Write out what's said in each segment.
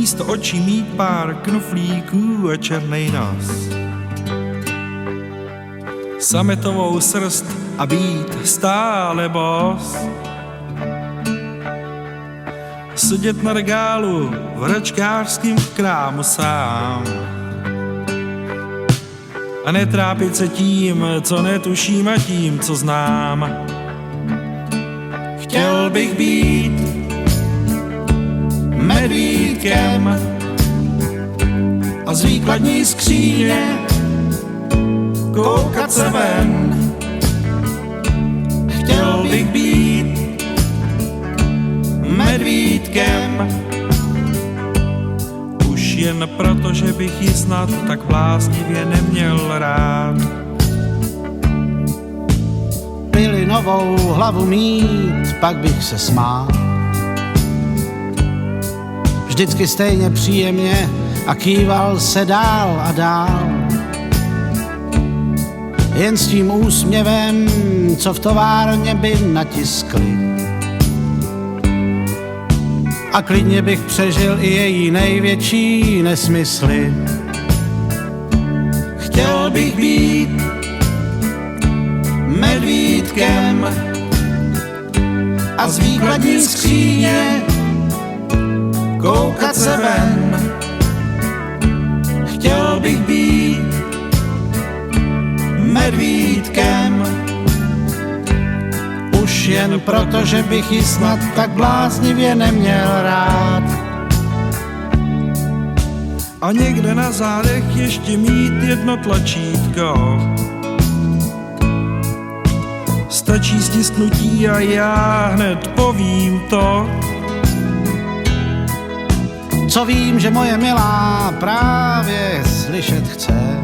místo očí mít pár knuflíků a černej nos. Sametovou srst a být stále bos. Sedět na regálu v hračkářském krámu sám a netrápit se tím, co netuším a tím, co znám. Chtěl bych být medvídkem a z výkladní skříně koukat se ven. Chtěl bych být medvídkem už jen proto, že bych ji snad tak bláznivě neměl rád. Pilinovou hlavu mít, pak bych se smál. Vždycky stejně příjemně a kýval se dál a dál. Jen s tím úsměvem, co v továrně by natiskli. A klidně bych přežil i její největší nesmysly. Chtěl bych být medvídkem a z výkladní skříně koukat se ven. Chtěl bych být medvídkem už jen proto, že bych ji snad tak bláznivě neměl rád. A někde na zádech ještě mít jedno tlačítko. Stačí stisknutí a já hned povím to, co vím, že moje milá právě slyšet chce.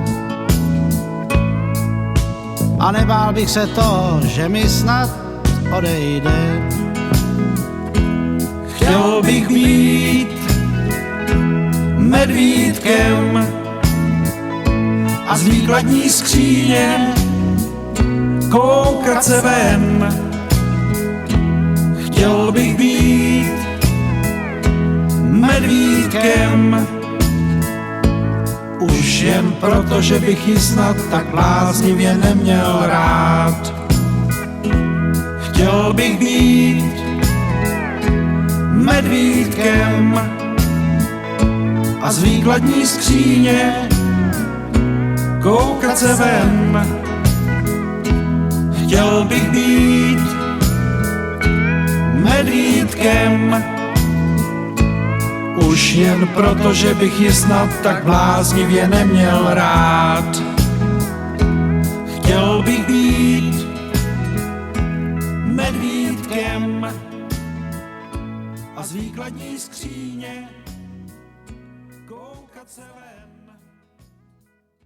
A nebál bych se to, že mi snad odejde. chtěl bych být medvídkem a z výkladní skříně koukat se ven. Chtěl bych být medvídkem už jen proto, že bych ji snad tak bláznivě neměl rád. Chtěl bych být medvídkem a z výkladní skříně koukat se ven. Chtěl bych být medvídkem už jen proto, že bych ji snad tak bláznivě neměl rád. Chtěl bych být medvídkem a z výkladní skříně koukat se ven.